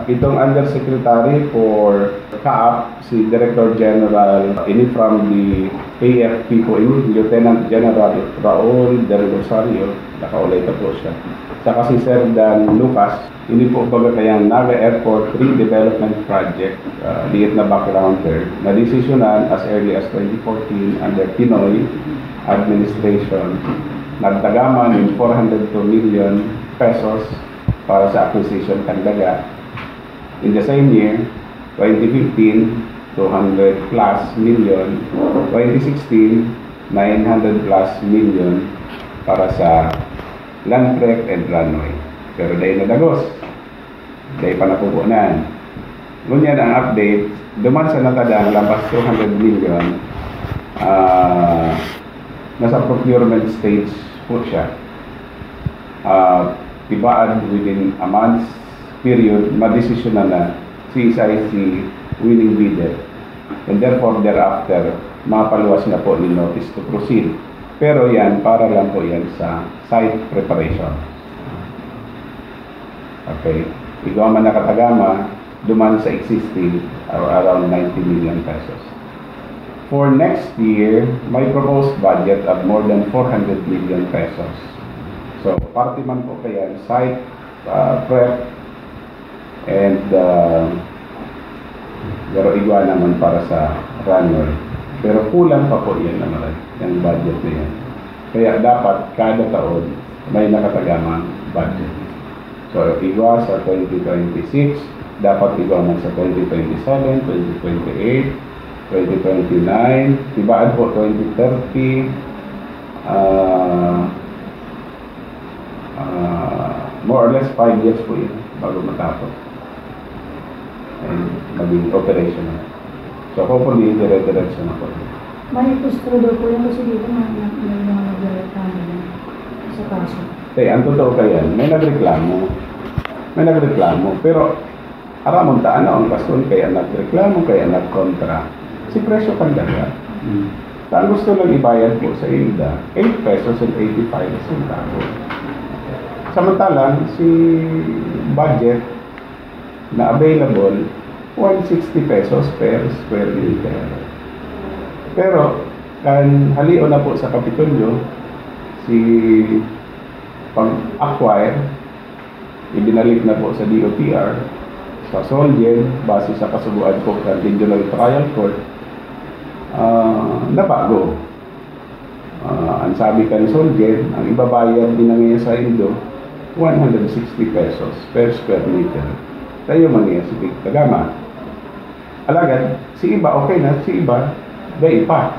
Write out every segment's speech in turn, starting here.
Itong Undersecretary for CAAP, si Director General ini from the AFP po ini, Lieutenant General Raul Del Rosario, nakaulay pa po siya. Saka si Sir Dan Lucas, ini po baga kayang Naga Airport Redevelopment Project, liit na background there, na desisyonan as early as 2014 under Pinoy administration. Nagtagaman ng 402 million pesos para sa acquisition kandaga. In the same year, 2015, 200 plus million, 2016, 900 plus million para sa land trek and runway. Pero dahil nadagos, dahil pa napupunan. Ngunyan ang update, duman sa natadang lampas 200 million, nasa procurement stage po siya. Tibaan within a month's period, madesisyonan na si SIC winning bidder. And therefore, thereafter, mapaluwas na po ni notice to proceed. Pero yan, para lang po yan sa site preparation. Okay. Igawa man nakatagama, duman sa existing around 90 million pesos. For next year, may proposed budget of more than 400 million pesos. So, parte man po kaya site prep and pero igwa naman para sa runway. Pero kulang pa po yan naman yung budget na yan. Kaya dapat kada taon may nakatagamang budget. So, igwa sa 2026, dapat igwa man sa 2027, 2028, 2029, tibaan po 2030, more or less 5 years po yun bago matapos and maging operational. So hopefully dire-diretso na po. May kustudo po yung kasi dito may mga nagreklamo sa kaso. Ang totoo kaya, may nagreklamo, pero aramon taan na ang kasun kaya nagreklamo, kaya nagkontra. Si presyo kandaga. Saan gusto lang ibayad po sa ILDA, 8 pesos and 85 centavos. Samantalang si budget na available 160 pesos per square meter. Pero kan halio na po sa Kapitolyo si pag-acquire ibinalik na po sa DOTR sa Solgen base sa kasubuan po ng Regional Trial Court. Nabago. Ang sabi ka ni Solgen, ang ibabayad din ngayon sa Indo, 160 pesos per square meter. Tayo maniya si Big Tagama. Alagad, si iba okay na, si iba, day pa.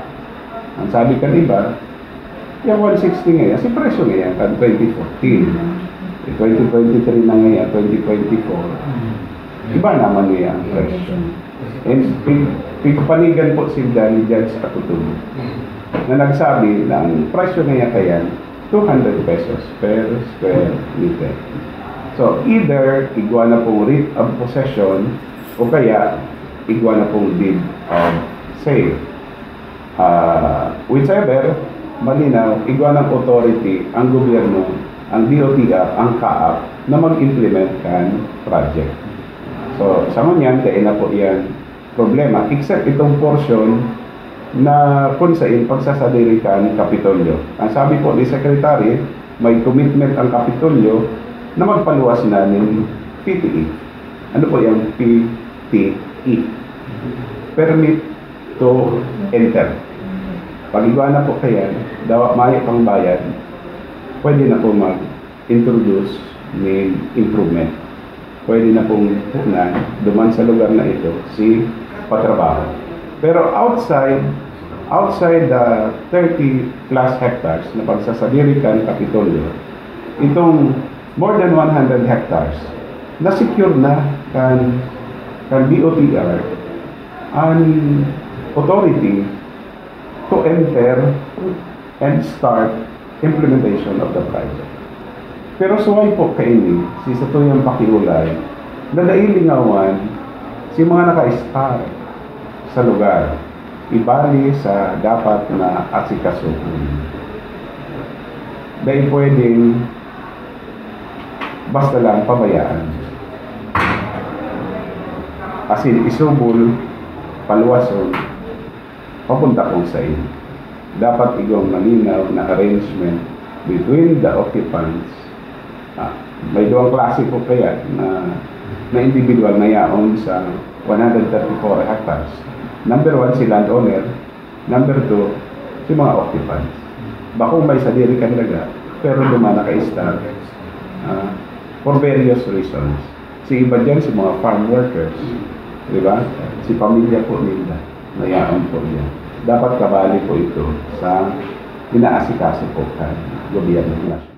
Ang sabi ka ni iba, yung 160 ngayon, si presyo ngayon, kan 2014. 2023 na ngayon, 2024. Iba naman niya ang presyo. And pagpanigan po si Danny Judge Katutubo na nagsabi na ang presyo niya kaya 200 pesos per square meter. So either igwa na pong writ of possession o kaya igwa na pong deed of sale. Whichever, malinaw, igwa ng authority ang gobyerno, ang DOTR, ang CAAP na mag-implement kan project. So, sa manyan, kaya na po yan problema, except itong portion na kung saan pagsasadirikan Kapitolyo. Ang sabi po ni Secretary, may commitment ang Kapitolyo na magpaluwas na ng PTE. Ano po yung PTE? Permit to enter. Pag-iwa na po kaya, dapat may pang bayad, pwede na po mag-introduce ng improvement. Pwede na pong duman sa lugar na ito si patrabaho. Pero outside the 30 plus hectares na pagsasadirikan Kapitolyo, itong more than 100 hectares na secure na kan DOTR ang authority to enter and start implementation of the project. Pero suway po kaini, si Satuyang Pakiulay, na nailingawan si mga naka-star sa lugar, ibali sa dapat na asikasuhin. Dahil pwedeng basta lang pabayaan. Asin isubol, paluwason, papunta kong sa inyo. Dapat igong malinaw na arrangement between the occupants. May duwang klase po kaya na individual na yaon sa 134 hectares. Number 1, si landowner. Number 2, si mga occupants. Bako may sadiri kandaga, pero dumana ka start for various reasons. Si iba dyan, si mga farm workers, di ba? Si pamilya po nila, nayaon po yan. Dapat kabali po ito sa inaasikaso po ng gobyerno natin.